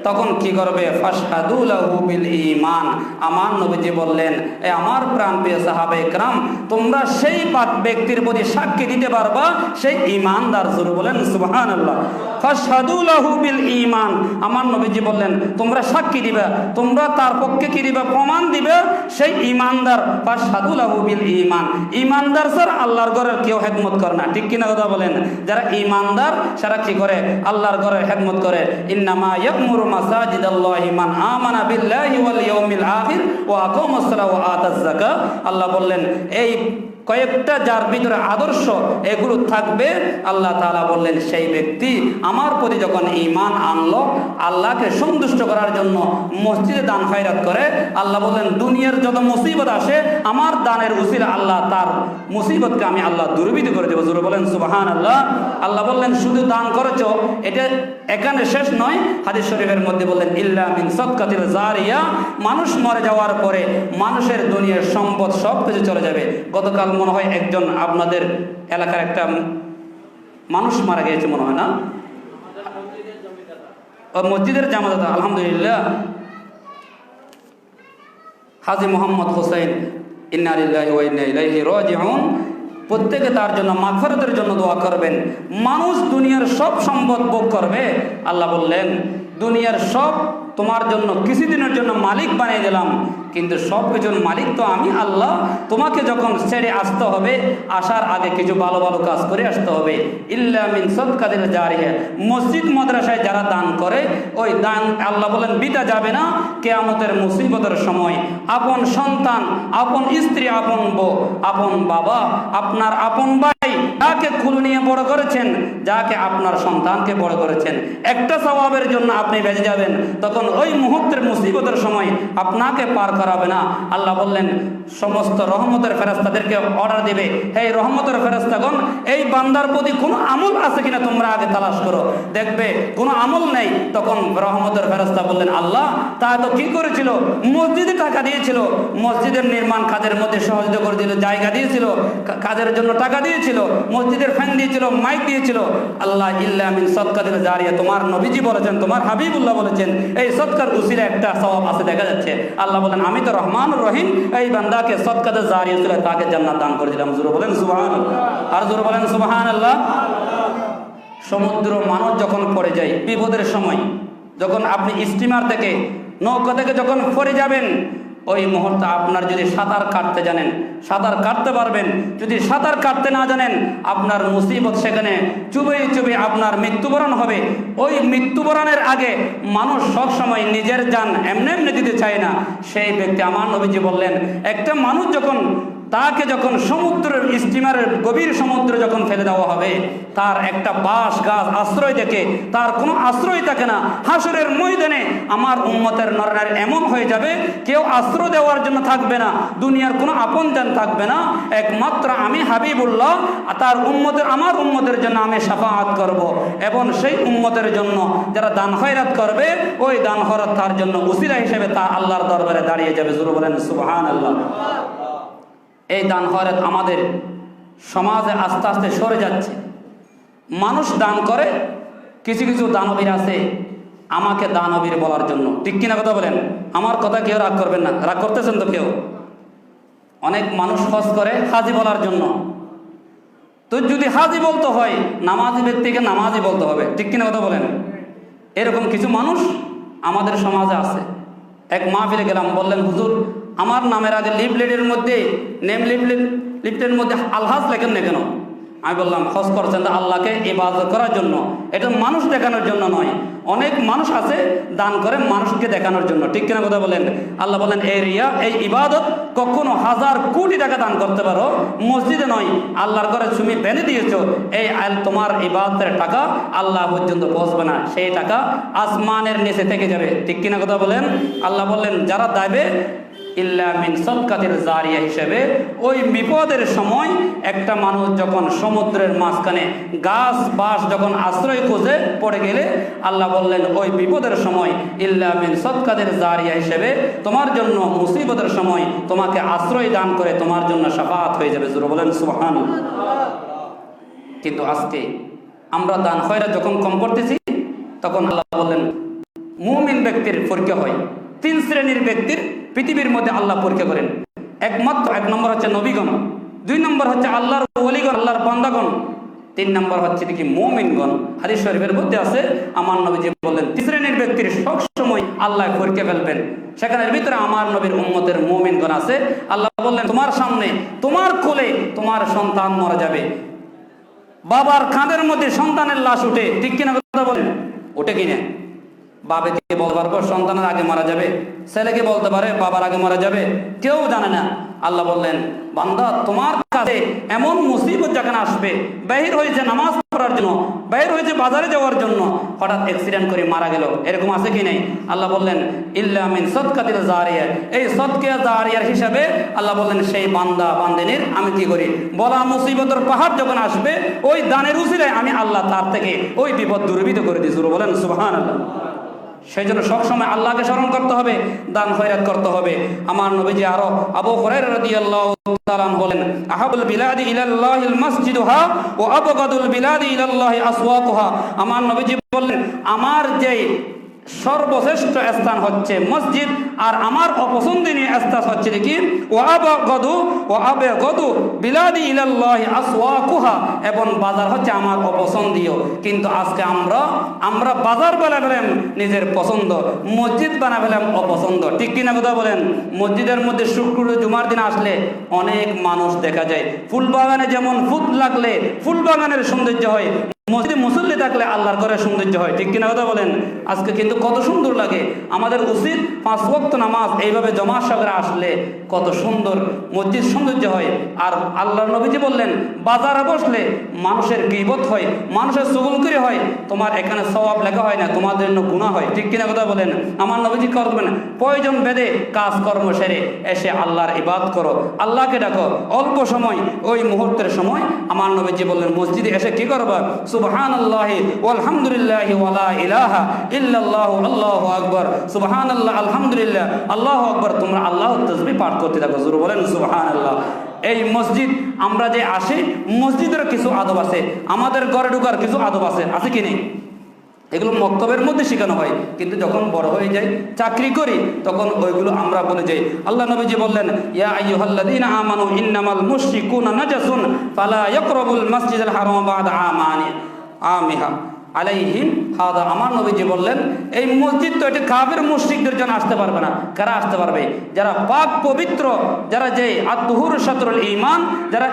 তখন কি করবে, ফাশহাদু লাহু বিল ঈমান। আমার নবীজি বললেন এ আমার প্রাণপ্রিয় সাহাবায়ে কেরাম, তোমরা সেই ব্যক্তির প্রতি সাক্ষী দিতে পারবা সেই ঈমানদার। জোরে বলেন সুবহানাল্লাহ। ফাশহাদু লাহু বিল ঈমান। আমার নবীজি বললেন তোমরা সাক্ষী দিবা, তোমরা তার পক্ষে কি দিবা, প্রমাণ দিবে সেই ঈমানদার। ফাশহাদু লাহু বিল ঈমান। ঈমানদার স্যার আল্লাহর ঘরের কেউ খেদমত করে না, ঠিক কিনা কথা বলেন? যারা ঈমানদার সারা কি করে, আল্লাহর ঘরের খেদমত করে। ইন্নামা ইয়ামুরু মাসাজিদাল্লাহি মান আমানা বিল্লাহি ওয়াল ইয়াউমিল আখির ওয়া আকামাস সালাহ ওয়া আতাজ যাকাত। আল্লাহ বললেন এই কয়েকটা যার ভিতরে আদর্শ এগুলো থাকবে, আল্লাহ তাআলা বললেন সেই ব্যক্তি আমার প্রতি যখন ঈমান আনলো, আল্লাহকে সন্তুষ্ট করার জন্য মসজিদে দান খয়রাত করে, আল্লাহ বললেন দুনিয়ার যত মুসিবত আসে আমার দানের উসিলা আল্লাহ তার মুসিবতকে আমি আল্লাহ দূরীভূত করে দেবো। জোরে বলেন সুবহানাল্লাহ। আল্লাহ বললেন শুধু দান করেছো এটা এখানে শেষ নয়, হাদিস শরীফের মধ্যে বললেন ইল্লা মিন সাদকাতিল জারিয়া, মানুষ মরে যাওয়ার পরে মানুষের দুনিয়ার সম্পদ সব কিছু চলে যাবে। গতকাল মনে হয় একজন আপনাদের এলাকার একটা মানুষ মারা গিয়েছে মনে হয়, না? মসজিদের জামাদাতা, আলহামদুলিল্লাহ, হাজী মোহাম্মদ হোসেন, ইন্না লিল্লাহি ওয়া ইন্না ইলাইহি রাজিউন। প্রত্যেকে তার জন্য মাগফিরাতের জন্য দোয়া করবেন। মানুষ দুনিয়ার সব সম্পদ ভোগ করবে, আল্লাহ বললেন দুনিয়ার সব তোমার জন্য কিছুদিনের জন্য মালিক বানিয়ে দিলাম, কিন্তু সব কিছুর মালিক তো আমি আল্লাহ। তোমাকে যখন ছেড়ে আসতে হবে, আসার আগে কিছু ভালো ভালো কাজ করে আসতে হবে। ইল্লা মিন সাদকাতিল জারিয়া, মসজিদ মাদ্রাসায় যারা দান করে ওই দান আল্লাহ বলেন বিটা যাবে না। কিয়ামতের মুসিবতের সময় আপন সন্তান, আপন স্ত্রী, আপন বউ, আপন বাবা, আপনার আপন ভাই, যাকে কুলে নিয়ে বড় করেছেন, যাকে আপনার সন্তানকে বড় করেছেন, একটা সওয়াবের জন্য আপনি বেঁচে যাবেন। তখন ওই মুহূর্তের মুসিবতের সময় আপনাকে পার করাবে না। আল্লাহ বললেন সমস্ত রহমতের ফেরেশতাদেরকে অর্ডার দেবে, হে রহমতের ফেরেশতাগণ, এই বান্দার প্রতি কোনো আমল আছে কিনা তোমরা আগে তালাশ করো। দেখবে কোনো আমল নেই, তখন রহমতের ফেরেশতা বললেন আল্লাহ তা তো কি করেছিল, মসজিদে টাকা দিয়েছিল, মসজিদের নির্মাণ কাজের মধ্যে সহযোগিতা করে দিল, জায়গা দিয়েছিল, কাজের জন্য টাকা দিয়েছিল, মসজিদের ফ্যান দিয়েছিল, মাইক দিয়েছিল। আল্লাহ ইল্লা মিন সাদকাতিল জারিয়া, তোমার নবীজি বলেছেন, তোমার হাবিবুল্লাহ বলেছেন এই সদকার উসিলা একটা সওয়াব আছে দেখা যাচ্ছে। আল্লাহ বলেন আমি তো রহমানুর রহিম, এই বান্দাকে সদকাতে জারিয়া ছিল, তাকে জান্নাত দান করে দিলাম। জোরে বলেন সুবহানাল্লাহ। আর জোরে বলেন সুবহানাল্লাহ। সমুদ্র মানুষ যখন পড়ে যায় বিপদের সময়, যখন আপনি স্টিমার থেকে নৌকা থেকে যখন পড়ে যাবেন, ওই মুহূর্তে আপনার যদি সাঁতার কাটতে জানেন, সাঁতার কাটতে পারবেন। যদি সাঁতার কাটতে না জানেন, আপনার মুসিবত সেখানে চুবে চুবে আপনার মৃত্যুবরণ হবে। ওই মৃত্যুবরণের আগে মানুষ সবসময় নিজের জান এমনি এমনি দিতে চায় না। সেই ব্যক্তি, আমার নবীজি বললেন, একটা মানুষ তাকে যখন সমুদ্রের স্টিমারের গভীর সমুদ্রে যখন ফেলে দেওয়া হবে, তার একটা বাঁশ গাছ আশ্রয় দেখে তার কোনো আশ্রয় থাকে না। হাসরের ময়দানে আমার উম্মতের নরনারী এমন হয়ে যাবে, কেউ আশ্রয় দেওয়ার জন্য থাকবে না, দুনিয়ার কোনো আপনজন থাকবে না, একমাত্র আমি হাবিবুল্লাহ তার উম্মতের, আমার উম্মতের জন্য আমি শাফাআত করব। এবং সেই উম্মতের জন্য যারা দান খয়রাত করবে, ওই দান খয়রাত তার জন্য উসিলা হিসেবে তা আল্লাহর দরবারে দাঁড়িয়ে যাবে। জোরে বলেন সুবহানাল্লাহ। এই দান খয়রাত আমাদের সমাজে আস্তে আস্তে সরে যাচ্ছে। মানুষ দান করে, কিছু কিছু দানবীর আছে আমাকে দানবীর বলার জন্য, ঠিক কিনা কথা বলেন? আমার কথা কেউ রাগ করবেন না, রাগ করতেছেন তো কেউ? অনেক মানুষ খরচ করে হাজি বলার জন্য। তো যদি হাজি বলতে হয়, নামাজি ব্যক্তিকে নামাজি বলতে হবে, ঠিক কিনা কথা বলেন? এরকম কিছু মানুষ আমাদের সমাজে আছে। এক মাহফিলে গেলাম, বললেন, হুজুর আমার নামের আগে লিফলেটের মধ্যে, নেম লিফলেটের মধ্যে আলহাজ লেখেন না কেন? আমি বললাম, হজ করছেন তো আল্লাহকে ইবাদত করার জন্য, এটা মানুষ দেখানোর জন্য নয়। অনেক মানুষ আছে দান করে মানুষকে দেখানোর জন্য, ঠিক কিনা কথা বলেন? আল্লাহ বলেন, এই রিয়া, এই ইবাদত কখনো 1000 কোটি টাকা দান করতে পারো, মসজিদে নয়, আল্লাহর ঘরে তুমি বেঁধে দিয়েছো, এই তোমার ইবাদতের টাকা আল্লাহ পর্যন্ত পৌঁছবে না, সেই টাকা আসমানের নিচে থেকে যাবে, ঠিক কিনা কথা বলেন? আল্লাহ বললেন, যারা দেবে ইল্লা মিন সাদকাতির জারিয়া হিসেবে, ওই বিপদের সময় একটা মানুষ যখন সমুদ্রের মাঝখানে গাছ বাস যখন আশ্রয় খুঁজে পড়ে গেলে, আল্লাহ বললেন ওই বিপদের সময় ইল্লা মিন সাদকাতির জারিয়া হিসেবে তোমার জন্য মুসিবতের সময় তোমাকে আশ্রয় দান করে তোমার জন্য শাফাআত হয়ে যাবে। জোরে বলেন সুবহানাল্লাহ। কিন্তু আজকে আমরা দান খয়রাত যখন কম করতেছি, তখন আল্লাহ বললেন মুমিন ব্যক্তির পরীক্ষা হয়। 3 শ্রেণীর ব্যক্তির পৃথিবীর মধ্যে আল্লাহ পরীক্ষা করেন। একমাত্র 1 নম্বর হচ্ছে নবীগণ, 2 নম্বর হচ্ছে আল্লাহর ওলিগণ, আল্লাহর বান্দাগণ, 3 নম্বর হচ্ছে কি মুমিনগণ। হাদিস শরীফের মধ্যে আছে, আমার নবীজি বললেন 3 শ্রেণীর ব্যক্তির সবসময় আল্লাহ পরীক্ষা ফেলবেন। সেখানের ভিতরে আমার নবীর উম্মতের মুমিনগণ আছে। আল্লাহ বললেন, তোমার সামনে, তোমার কোলে তোমার সন্তান মারা যাবে, বাবার কাঁধের মধ্যে সন্তানের লাশ উঠে, ঠিক কিনা কথা বলেন? ওঠে কিনা? বাবাকে বলতে পারবো সন্তানের আগে মারা যাবে, ছেলেকে বলতে পারে বাবার আগে মারা যাবে, কেউ জানে না। আল্লাহ বললেন, বান্দা তোমার কাছে এমন মুসিবত যখন আসবে, বাহির হয়েছে নামাজ পড়ার জন্য, বাহির হয়েছে বাজারে যাওয়ার জন্য, হঠাৎ অ্যাক্সিডেন্ট করে মারা গেল, এরকম আছে কি নেই? আল্লাহ বললেন ইল্লা মিন সাদকাতিল জারিয়া, এই সাদকা জারিয়ার হিসাবে আল্লাহ বললেন সেই বান্দা বান্দিনীর আমি কি করি, বলা মুসিবতের পাহাড় যখন আসবে, ওই দানের উসিলায় আমি আল্লাহ তার থেকে ওই বিপদ দূরীভূত করে দিই। জোরে বলেন সুবহানাল্লাহ। সেই জন্য সবসময় আল্লাহকে স্মরণ করতে হবে, দান খয়রাত করতে হবে। আমার নবীজি আরো আবু হুরায়রা রাদিয়াল্লাহু তাআলা বলেন, আহাবুল বিলাদি ইলাল্লাহিল মাসজিদুহা ওয়া আবগাদুল বিলাদি ইলাল্লাহি আসওয়াকুহা। আমার নবীজি বললেন, আমার যে সর্বশ্রেষ্ঠ স্থান হচ্ছে মসজিদ, আর আমার অপছন্দনীয় স্থান হচ্ছে কি ওয়া আবগাদু বিলাদি ইলাল্লাহি আসওয়াকুহা, এবং বাজার হচ্ছে আমার অপছন্দীয়। কিন্তু আজকে আমরা বাজার বানাবেন নিজের পছন্দ, মসজিদ বানাবেন অপছন্দ, ঠিক কিনা কথা বলেন? মসজিদের মধ্যে শুক্র জুমার দিন আসলে অনেক মানুষ দেখা যায়। ফুল বাগানে যেমন ফুল লাগলে ফুল বাগানের সৌন্দর্য হয়, মসজিদে মুসল্লি থাকলে আল্লাহর ঘরে সৌন্দর্য হয়, ঠিক কিনা কথা বলেন? আজকে কিন্তু কত সুন্দর লাগে। আমাদের উচিত 5 ওয়াক্ত নামাজ এইভাবে জমা সাগরে আসলে কত সুন্দর মসজিদ সৌন্দর্য হয়। আর আল্লাহর নবীজি বললেন, বাজারে বসলে মানুষের গীবত হয়, মানুষের চুগলখড়ি হয়, তোমার এখানে সওয়াব লেখা হয় না, তোমাদের জন্য গুনাহ হয়, ঠিক কিনা কথা বলেন? আমার নবীজি করবেন প্রয়োজন ভেদে কাজকর্ম সেরে এসে আল্লাহর ইবাদত করো, আল্লাহকে ডাকো। অল্প সময়, ওই মুহূর্তের সময় আমার নবীজি বললেন মসজিদে এসে কি করবা? সুবহানাল্লাহি ওয়ালহামদুলিল্লাহি ওয়ালা ইলাহা ইল্লাল্লাহু আল্লাহু আকবার, সুবহানাল্লাহ আলহামদুলিল্লাহ আল্লাহু আকবার, তোমরা আল্লাহর তাসবিহ পাঠ করতে থাকো। জোরে বলেন সুবহানাল্লাহ। এই মসজিদ আমরা যে আসি, মসজিদের কিছু আদব আছে, আমাদের ঘরে ঢোকার কিছু আদব আছে কি নেই? এগুলো মক্তবের মধ্যে শেখানো হয়, কিন্তু যখন বড় হয়ে যায়, চাকরি করি, তখন ওইগুলো আমরা বলে যাই। আল্লাহ নবীজি বললেন, ইয়া আইয়ুহাল্লাযীনা আমানু ইন্নামাল মুশরিকুনা নাজাসুন ফালা ইয়াকরাবুল মাসজিদাল হারাম বা'দা আমিহা। আলাইহিম হাদা, আমার নবীজি বললেন এই মসজিদ তো এটা কাফের মুশরিকদের জন্য আসতে পারবে না। কারা আসতে পারবে? যারা পাক পবিত্র, যারা যে আত-তুহুর শাতরুল ঈমান, যারা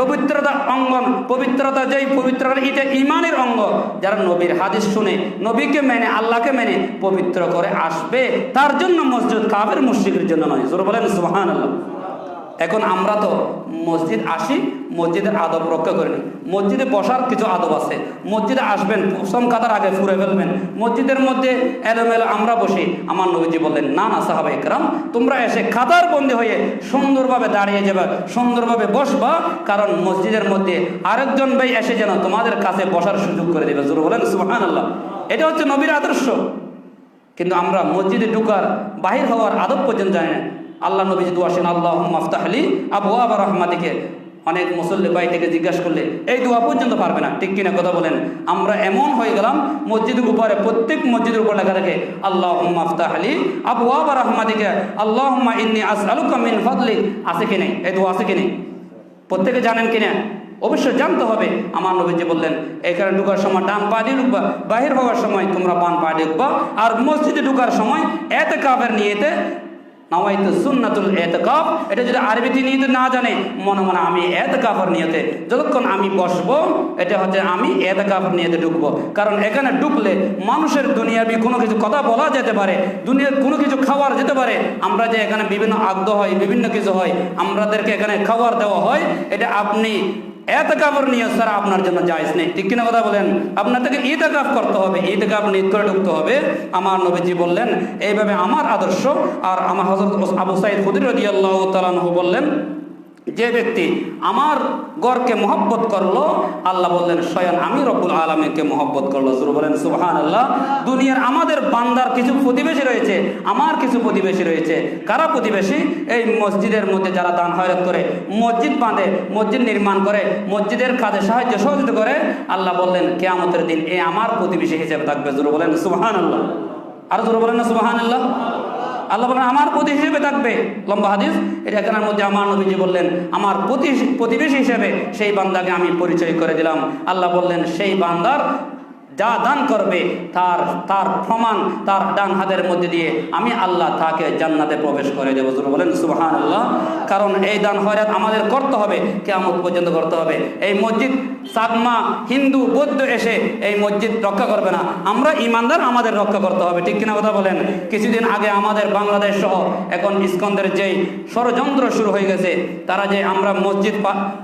পবিত্রতা অঙ্গন, পবিত্রতা যেই পবিত্রতা এটা ঈমানের অঙ্গ, যারা নবীর হাদিস শুনে, নবীকে মেনে, আল্লাহকে মেনে পবিত্র করে আসবে, তার জন্য মসজিদ, কাফের মুশরিকের জন্য নয়। জোরে বলেন সুবহানাল্লাহ। এখন আমরা তো মসজিদ আসি, মসজিদের আদব রক্ষা করিনি। মসজিদে বসার কিছু আদব আছে। মসজিদে আসবেন, প্রথম কাতার আগে ফুরে ফেলবেন। মসজিদের মধ্যে এলোমেলো আমরা বসি। আমার নবীজি বললেন, না না সাহাবায়ে কেরাম, তোমরা এসে কাতার বন্দি হয়ে সুন্দরভাবে দাঁড়িয়ে যাবে, সুন্দরভাবে বসবা, কারণ মসজিদের মধ্যে আরেকজন ভাই এসে যেন তোমাদের কাছে বসার সুযোগ করে দেবে। জোরে বলেন সুবহানাল্লাহ। এটা হচ্ছে নবীর আদর্শ। কিন্তু আমরা মসজিদে ঢুকার, বাহির হওয়ার আদব পর্যন্ত জানি না। আল্লাহ নবীজি দোয়া শুনে আল্লাহুম্মা আফতাহলি আবওয়াব রাহমাতিকে, অনেক মুসল্লি ভাই থেকে জিজ্ঞাসা করলে এই দোয়া পর্যন্ত পারবে না। ঠিক কিনা কথা বলেন? আমরা এমন হয়ে গেলাম, মসজিদের উপরে, প্রত্যেক মসজিদের উপর লেখা থাকে আল্লাহুম্মা আফতাহলি আবওয়াব রাহমাতিকে আল্লাহুম্মা ইন্নী আসআলুকা মিন ফাদলিক। আছে কি নেই? এই দোয়া আছে কি নেই? প্রত্যেকে জানেন কিনা? অবশ্যই জানতে হবে। আমার নবীজি বললেন এখানে ঢুকার সময় ডান পা দিয়ে ঢুকবা, বাহির হওয়ার সময় তোমরা বাম পা দিয়ে ঢুকবা। আর মসজিদে ঢুকার সময় ইতিকাফের নিয়তে, নাওয়াইতু সুন্নাতুল ইতিকাফ, এটা যদি আরবিতে নিয়তে না জানে, মনে মনে আমি ইতিকাফের নিয়তে যতক্ষণ আমি বসবো, এটা হচ্ছে আমি ইতিকাফের নিয়তে ঢুকবো। কারণ এখানে ঢুকলে মানুষের দুনিয়াবি কোনো কিছু কথা বলা যেতে পারে, দুনিয়ার কোনো কিছু খাওয়ার যেতে পারে। আমরা যে এখানে বিভিন্ন আগ্রহ হয়, বিভিন্ন কিছু হয়, আমাদেরকে এখানে খাবার দেওয়া হয়, এটা আপনি ইতিকাফের নিয়ত ছাড়া আপনার জন্য জায়েজ নেই। ঠিক কিনা কথা বলেন? আপনার থেকে ইতিকাফ করতে হবে, ইতিকাফ নিয়ত করে ঢুকতে হবে। আমার নবীজি বললেন এইভাবে আমার আদর্শ। আর আমার হযরত আবু সাঈদ খুদরী রাদিয়াল্লাহু তাআলা আনহু বললেন, যে ব্যক্তি আমার গড়কে মহব্বত করলো, আল্লাহ বললেন স্বয়ং আমি রব্বুল আলামিনকে মহব্বত করলো। জোরে বলেন সুবহানাল্লাহ। দুনিয়ার আমাদের বান্দার কিছু প্রতিবেশী রয়েছে, আমার কিছু প্রতিবেশী রয়েছে। কারা প্রতিবেশী? এই মসজিদের মধ্যে যারা দান খয়রাত করে, মসজিদ বাঁধে, মসজিদ নির্মাণ করে, মসজিদের কাজে সাহায্য সহযোগিতা করে, আল্লাহ বললেন কিয়ামতের দিন এ আমার প্রতিবেশী হিসেবে থাকবে। জোরে বলেন সুবহানাল্লাহ। আর জোরে বলেন না সুবহানাল্লাহ। আল্লাহ বলেন আমার প্রতি হিসেবে থাকবে। লম্বা হাদিস, এটা এখানের মধ্যে আমার নবীজি বললেন আমার প্রতিবেশী হিসেবে সেই বান্দাকে আমি পরিচয় করে দিলাম। আল্লাহ বললেন সেই বান্দার যা দান করবে তার তার প্রমাণ তার ডান হাতের মধ্যে দিয়ে আমি আল্লাহ তাকে জান্নাতে প্রবেশ করে দেব। বলেন সুবহানাল্লাহ। কারণ এই দান খয়রাত আমাদের করতে হবে, কিয়ামত পর্যন্ত করতে হবে। এই মসজিদ চাকমা, হিন্দু, বৌদ্ধ এসে এই মসজিদ রক্ষা করবে না। আমরা ইমানদার, আমাদের রক্ষা করতে হবে। ঠিক কিনা কথা বলেন? কিছুদিন আগে আমাদের বাংলাদেশ সহ এখন ইসকন্দের যেই ষড়যন্ত্র শুরু হয়ে গেছে, তারা যে আমরা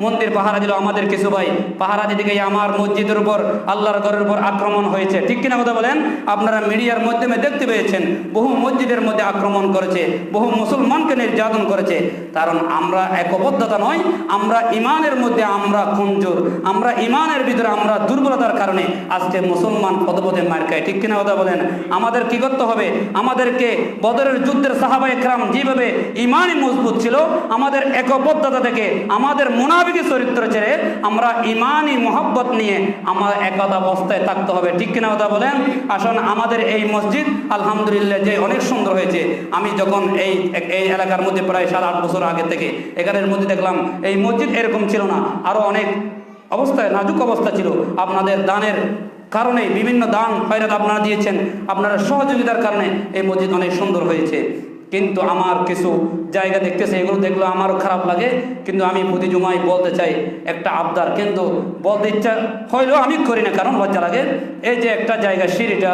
মন্দির পাহারা দিল, আমাদের কিছু ভাই পাহারা দিতে গিয়ে আমার মসজিদের উপর, আল্লাহর ঘরের উপর আক্রমণ হয়েছে। ঠিক কিনা কথা বলেন? আপনারা মিডিয়ার মাধ্যমে দেখতে পেয়েছেন, বহু মসজিদের মধ্যে আক্রমণ করেছে, বহু মুসলমানকে নির্যাতন করেছে। কারণ আমরা একবদ্ধতা নয়, আমরা ইমানের মধ্যে আমরা কমজোর, আমরা ইমানের ভিতরে আমরা দুর্বলতার কারণে আজকে মুসলমান পদে পদে মার খায়। ঠিক কিনা কথা বলেন? আমাদের কি করতে হবে? আমাদেরকে বদরের যুদ্ধের সাহাবায়ে কেরাম যেভাবে ইমানই মজবুত ছিল, আমাদের একবদ্ধতা থেকে, আমাদের মুনাফিকি চরিত্র ছেড়ে আমরা ইমানই মহব্বত নিয়ে আমার একতা অবস্থায় থাকতে হবে। ঠিক কিনা কথা বলেন? আসুন, আমাদের এই মসজিদ আলহামদুলিল্লাহ যে অনেক সুন্দর হয়েছে। আমি যখন এই এলাকার মধ্যে প্রায় 7-8 বছর আগে থেকে এখানের মধ্যে দেখলাম এই মসজিদ এরকম ছিল না, আরো অনেক অবস্থায় নাজুক অবস্থা ছিল। আপনাদের দানের কারণে, বিভিন্ন দান খয়রাত আপনারা দিয়েছেন, আপনারা সহযোগিতার কারণে এই মসজিদ অনেক সুন্দর হয়েছে। কিন্তু আমার কিছু জায়গা দেখতেছে, এগুলো দেখলে আমারও খারাপ লাগে। কিন্তু আমি প্রতি জুমায় বলতে চাই একটা আবদার, কিন্তু বলতে ইচ্ছা হইলেও আমি করি না, কারণ লজ্জা লাগে। এই যে একটা জায়গা, সিঁড়িটা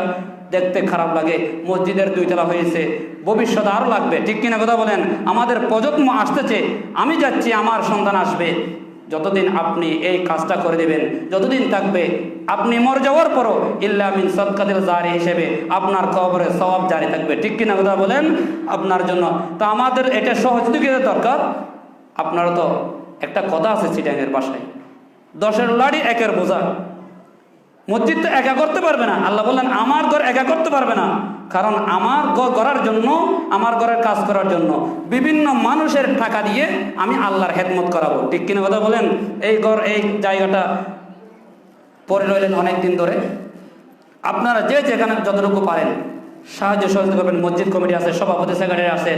দেখতে খারাপ লাগে, মসজিদের 2 তলা হয়েছে, ভবিষ্যতে আরও লাগবে। ঠিক কিনা কথা বলেন? আমাদের প্রজন্ম আসতেছে, আমি যাচ্ছি, আমার সন্তান আসবে। যতদিন আপনি এই কাজটা করে দেবেন, যতদিন থাকবে, আপনি মরে যাওয়ার পরও ইল্লা মিন সাদকাতিল জারি হিসেবে আপনার কবরে সওয়াব জারি থাকবে। ঠিক কিনা কথা বলেন? আপনার জন্য তো আমাদের এটা সহযোগিতা দরকার। আপনারা তো একটা কথা আছে চিটাঙের ভাষায়, 10-এর লাড়ি 1-এর বোঝা। মসজিদ তো একা করতে পারবে না। আল্লাহ বললেন আমার ঘর একা করতে পারবে না, কারণ আমার ঘর গড়ার জন্য, আমার ঘরের কাজ করার জন্য বিভিন্ন মানুষের টাকা দিয়ে আমি আল্লাহর খেদমত করাবো। ঠিক কিনা কথা বলেন? এই ঘর, এই জায়গাটা পরে রইলেন অনেক দিন ধরে। আপনারা যে যেখানে যতটুকু পারেন সাহায্য সহযোগিতা করবেন। মসজিদ কমিটি আছে, সভাপতি সেক্রেটারি আছে,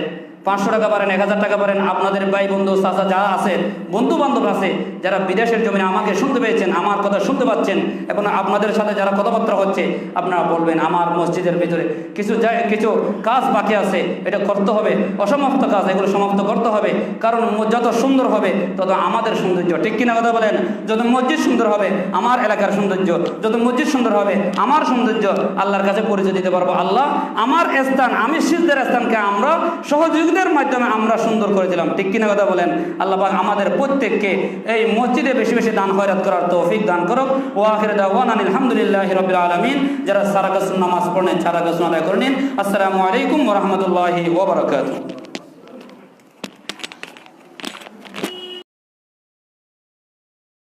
500 টাকা পারেন, 1000 টাকা পারেন, আপনাদের ভাই বন্ধু চাচা যারা আছে, বন্ধু বান্ধব আছে যারা বিদেশের জমিনে আমাকে শুনতে পেয়েছেন, আমার কথা শুনতে পাচ্ছেন, এবং আপনাদের সাথে যারা কথাবার্তা হচ্ছে, আপনারা বলবেন আমার মসজিদের ভিতরে কিছু কাজ বাকি আছে, এটা করতে হবে, অসমাপ্ত কাজ, এগুলো সমাপ্ত করতে হবে। কারণ যত সুন্দর হবে তত আমাদের সৌন্দর্য, ঠিক কিনা কথা বলেন? যত মসজিদ সুন্দর হবে আমার এলাকার সৌন্দর্য, যত মসজিদ সুন্দর হবে আমার সৌন্দর্য, আল্লাহর কাছে পরিচয় দিতে পারবো আল্লাহ আমার স্থান, আমি সিজদার স্থানকে আমরা সহযোগিতার মাধ্যমে আমরা সুন্দর করে দিলাম, ঠিক কিনা কথা বলেন? আল্লাহ পাক আমাদের প্রত্যেককে এই মসজিদে বেশি বেশি দান খয়রাত করার তৌফিক দান করুক। ওয়া আখিরু দাওয়ানা আলহামদুলিল্লাহি রাব্বিল আলামিন। যারা সারা গাছ নামাজ পড়েন সারা গাছ আদায় করে নিন। আসসালামু আলাইকুম ওয়া রাহমাতুল্লাহি ওয়া বারাকাতুহু।